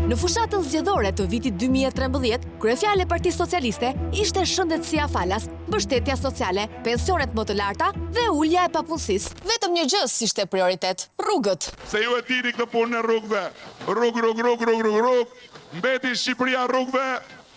Në fushatën zgjedhore të vitit 2013, kryefjale e Partisë Socialiste ishte shëndetësia falas, mbështetja sociale, pensionet më të larta dhe ulja e papunësisë. Vetëm një gjë ishte prioritet, rrugët. Se ju e dini këtë punë në rrugëve, rrugë, mbeti Shqipëria rrugëve,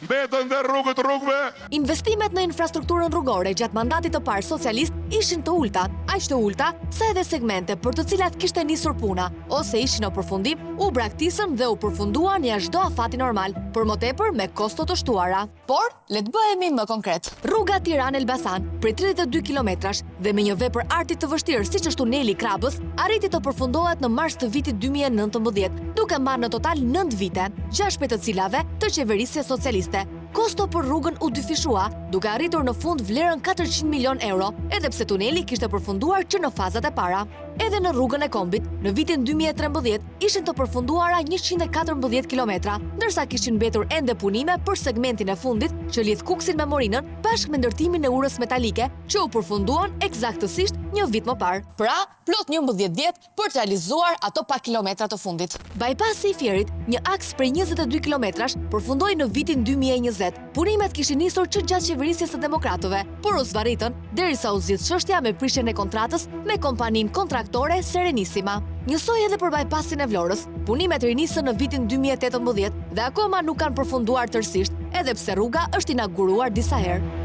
mbetën dhe rrugëve. Investimet në infrastrukturën rrugore gjatë mandatit të parë socialist ishin të ulta, aq të ulta sa edhe segmente për të cilat kishte nisur puna, ose ishin në përfundim, u braktisën dhe u përfunduan jashtë çdo afati normal, për më tepër me kosto të shtuara. Por, le të bëhemi më konkret. Rruga Tiranë-Elbasan, prej 32 kilometrash dhe me një vepër arti të vështirë siç është tuneli Krabës, arriti të përfundohet në mars të vitit 2019, duke marrë në total 9 vite, 6 prej të cilave të qeverisë socialiste. Kosto për rrugën u dyfishua, duke arritur në fund vlerën 400 milion euro, edhe pse tuneli kishte përfunduar që në fazat e para. Edhe në rrugën e Kombit, në vitin 2013, ishin të përfunduara 114 kilometra, ndërsa kishin mbetur ende punime për segmentin e fundit që lidh Kuksin me Morinën bashkë me ndërtimin e urës metalike, që u përfunduan eksaktësisht një vit më parë. Pra, plot 11 vjet për të realizuar ato pak kilometra të fundit. Bypassi i Fierit, një aks prej 22 kilometrash, përfundoi në vitin 2020. Punimet kishin nisur që gjatë qeverisjes së demokratëve, por u zvarritën derisa u zgjidh çështja me prishjen e kontratës me kompaninë kontraktore Serenissima. Njësoj edhe për bypassin e Vlorës, punimet rinisën në vitin 2018 dhe akoma nuk kanë përfunduar tërësisht, edhe pse rruga është inauguruar disa herë.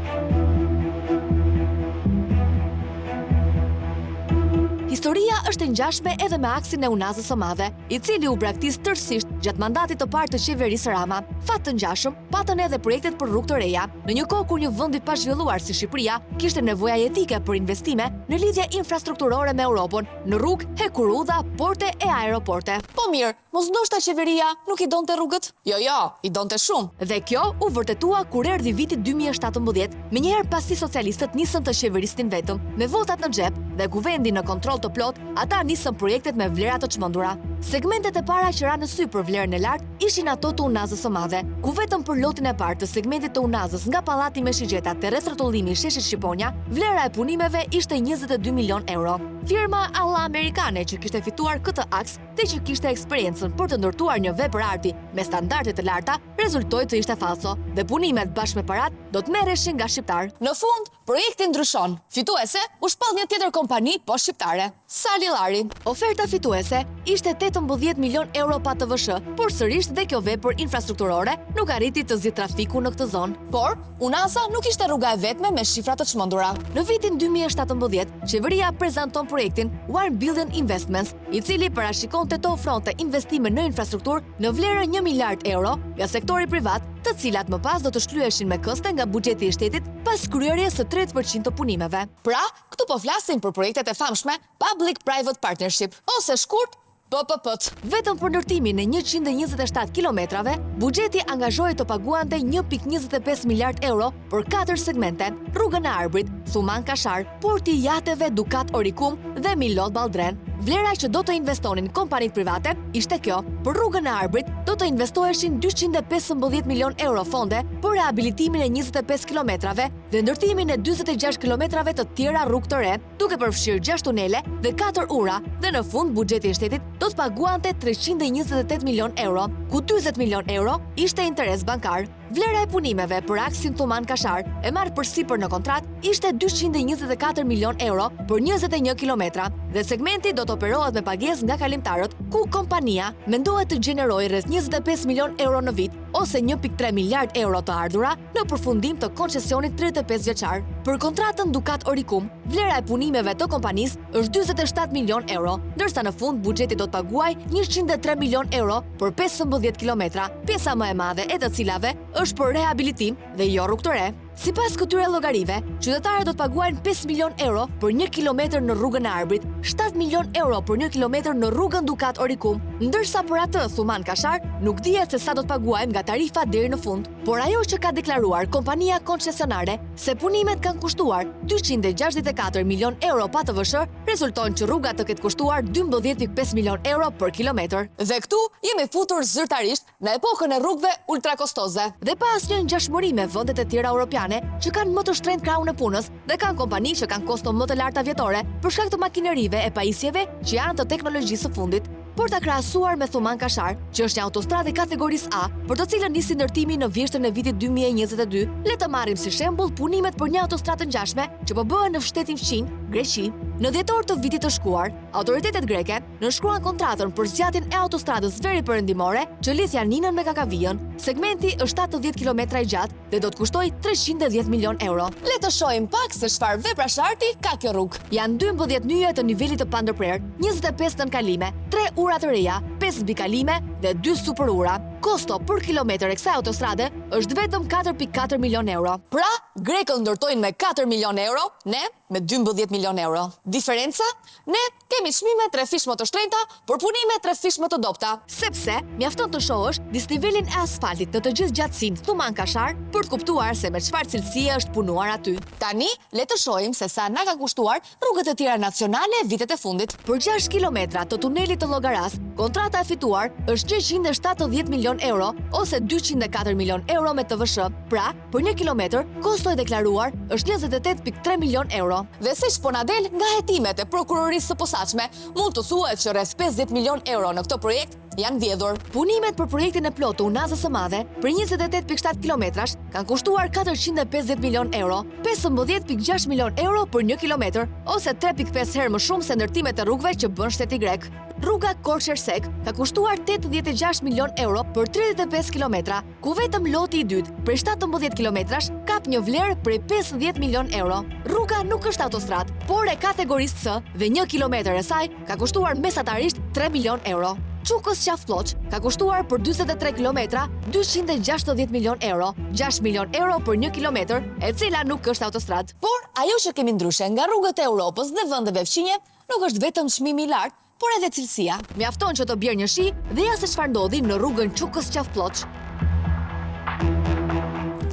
Historia është e ngjashme edhe me aksin e Unazës së Madhe, i cili u braktis tërësisht gjatë mandatit të parë të qeverisë Rama. Fat të ngjashëm patën edhe projektet për rrugë të reja, në një kohë kur një vend i pazhvilluar si Shqipëria kishte nevoja jetike për investime në lidhje infrastrukturore me Europën, në rrugë, hekurudha, porte e aeroporte. Po mirë, mos ndoshta qeveria nuk i donte rrugët? Jo, i donte shumë. Dhe kjo u vërtetua kur erdhi viti 2017, menjëherë pasi socialistët nisën të qeverisnin vetëm, me votat në xhep dhe ku vendi në kontroll të plot, ata nisën projektet me vlera të çmendura. Segmentet e para që ranë në sy për vlerën e lartë ishin ato të Unazës së Madhe, ku vetëm për lotin e parë të segmentit të Unazës nga pallati me shigjeta te rrethrotullimi i sheshit Shqiponia, vlera e punimeve ishte 22 milion euro. Firma alla amerikane që kishte fituar këtë aks dhe që kishte eksperiencën për të ndërtuar një vepër arti me standarde të larta, rezultoi të ishte falso dhe punimet bashkë me parat do të merreshin nga shqiptar. Në fund, projekti ndryshon. Fituese u shpall një tjetër kompani po shqiptare, Sali Llari. Oferta fituese ishte 18 milion euro pa TVSH, por sërish dhe kjo vepër infrastrukturore nuk arriti të zgjidhë trafiku në këtë zonë. Por, Unaza nuk ishte rruga e vetme me shifra të çmendura. Në vitin 2017, qeveria prezanton projektin One Billion Investments, i cili parashikonte të ofronte investime në infrastrukturë në vlerën 1 miliard euro nga sektori privat, të cilat më pas do të shlyeshin me koste nga buxheti i shtetit pas kryerjes së 30% të punimeve. Pra, këtu po flasim për projektet e famshme Public-Private Partnership, ose shkurt PPP. Vetëm për ndërtimin e 127 kilometrave, buxheti angazhoi të paguante 1.25 miliard euro për 4 segmente: rrugën e Arbrit, Thuman Kashar, porti i jateve Dukat Orikum dhe Milot Baldren. Vlera që do të investonin kompanit private ishte kjo: për rrugën e Arbrit do të investoheshin 215 milion euro fonde për rehabilitimin e 25 kilometrave dhe ndërtimin e 46 kilometrave të tjera rrugë të re, duke përfshirë 6 tunele dhe 4 ura, dhe në fund buxheti i shtetit do të paguante 328 milion euro, ku 40 milion euro ishte interes bankar. Vlera e punimeve për aksin Thuman Kashar e marrë përsipër në kontrat ishte 224 milion euro për 21 kilometra dhe segmenti do të operohet me pagesë nga kalimtarët, ku kompania mendohet të gjenerojë rreth 25 milion euro në vit, ose 1.3 miliard euro të ardhura në përfundim të koncesionit 35 vjeçar. Për kontratën Dukat Orikum, vlera e punimeve të kompanisë është 47 milion euro, ndërsa në fund buxheti do të paguajë 103 milion euro për 15 kilometra, pjesa më e madhe e të cilave është për rehabilitim dhe jo rrugë të re. Sipas këtyre llogarive, qytetarët do të paguajnë 5 milion euro për 1 kilometër në rrugën e Arbrit, 7 milion euro për 1 kilometër në rrugën Dukat Orikum, ndërsa për atë Thuman Kashar nuk dihet se sa do të paguajmë nga tarifa deri në fund. Por ajo që ka deklaruar kompania koncesionare se punimet kanë kushtuar 264 milion euro pa TVSH, rezulton që rruga të ketë kushtuar 12.5 milion euro për kilometër. Dhe këtu jemi futur zyrtarisht në epokën e rrugëve ultrakostoze. Dhe pas një ngjashmëri me vendet e tjera europiane që kanë më të shtrenjtë krahun e punës dhe kanë kompani që kanë kosto më të larta vjetore për shkak të makinerive e pajisjeve që janë të teknologjisë së fundit. por ta krahasuar me Thuman Kashar, që është një autostradë kategorisë A, për të cilën nisi ndërtimi në vjeshtën e vitit 2022, le të marrim si shembull punimet për një autostradë të ngjashme që po bëhen në shtetin fqin, Greqi. Në dhjetor të vitit të shkuar, autoritetet greke nënshkruan kontratën për zgjatjen e autostradës veri perëndimore që lidh Janinën me Kakaviën. Segmenti është 70 km i gjatë dhe do të kushtoj 310 milion euro. Le të shohim pak se çfarë vepra sharti ka kjo rrugë. Janë 12 nyje të nivelit të pandërprer, 25 nënkalime, 3 ura të reja, 5 bikalime dhe 2 super ura. Kosto për kilometër e kësaj autostrade është vetëm 4.4 milion euro. Pra, grekët ndërtojnë me 4 milion euro, ne me 12 milion euro. Diferenca? Ne kemi çmime 3 fish më të shtrenjta, por punime 3 fish më të dobta. Sepse mjafton të shohësh disnivelin e asfaltit në të gjithë gjatësinë Thuman Kashar për të kuptuar se me çfarë cilësie është punuar aty. Tani, le të shohim se sa na ka kushtuar rrugët e tjera nacionale vitet e fundit. Për 6 kilometra të tunelit të Llogaras, kontrata e fituar është 170 milion euro ose 204 milion euro me TVSH. Pra, për 1 kilometër, kosto e deklaruar është 28.3 milion euro. Dhe siç po na del nga hetimet e prokurorisë së posaçme, mund të thuhet që rreth 50 milion euro në këtë projekt janë vjedhur. Punimet për projektin e plotë të Unazës së Madhe për 28.7 kilometrash kanë kushtuar 450 milion euro, 15.6 milion euro për 1 kilometër, ose 3.5 herë më shumë se ndërtimet e rrugëve që bën shteti grek. Rruga Korçersek ka kushtuar 86 milion euro për 35 kilometra, ku vetëm loti i dytë për 17 kilometrash kap një vlerë prej 50 milion euro. Rruga nuk është autostradë, por e kategorisë C dhe 1 kilometër e saj ka kushtuar mesatarisht 3 milion euro. Çukës Qafploç ka kushtuar për 43 kilometra 260 milion euro, 6 milion euro për 1 kilometër, e cila nuk është autostradë. Por ajo që kemi ndryshe nga rrugët e Europës dhe vendeve fqinje nuk është vetëm çmimi i lartë, por edhe cilësia. Mjafton që të bjerë një shi dhe ja se çfarë ndodhi në rrugën Çukës Qafploç.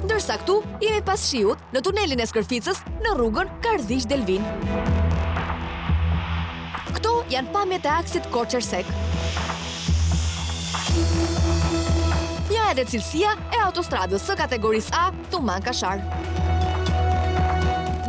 Ndërsa këtu jemi pas shiut në tunelin e Skërficës në rrugën Kardhiq Delvin. Këto janë pamjet e aksit Korçersek. Ja edhe cilësia e autostradës së kategorisë A Thuman Kashar.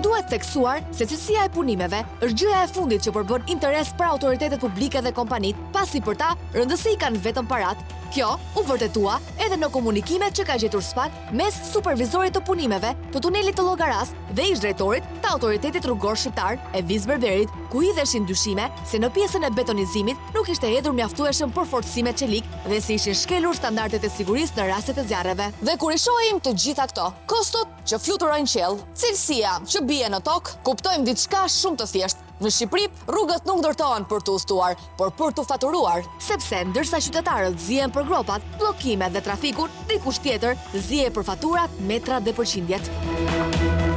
Duhet theksuar se cilësia e punimeve është gjëja e fundit që përbën interes për autoritetet publike dhe kompanit, pasi për ta rëndësi kanë vetëm parat. Kjo u vërtetua edhe në komunikimet që ka gjetur SPAK mes supervizorit të punimeve të tunelit të Llogaras dhe ish drejtorit të autoritetit rrugor shqiptar Evis Berberit, ku hidheshin dyshime se në pjesën e betonizimit nuk ishte hedhur mjaftueshëm përforcime çelik dhe se ishin shkelur standardet e sigurisë në rastet e zjarreve. Dhe kur i shohim të gjitha këto, kostot që fluturojnë qiell, cilësia që bie në tokë, kuptojmë diçka shumë të thjeshtë. Në Shqipëri, rrugët nuk ndërtohen për të udhëtuar, por për të faturuar. Sepse ndërsa qytetarët zihen për gropat, bllokimet dhe trafikun, dikush tjetër zihe për faturat, metrat dhe përqindjet.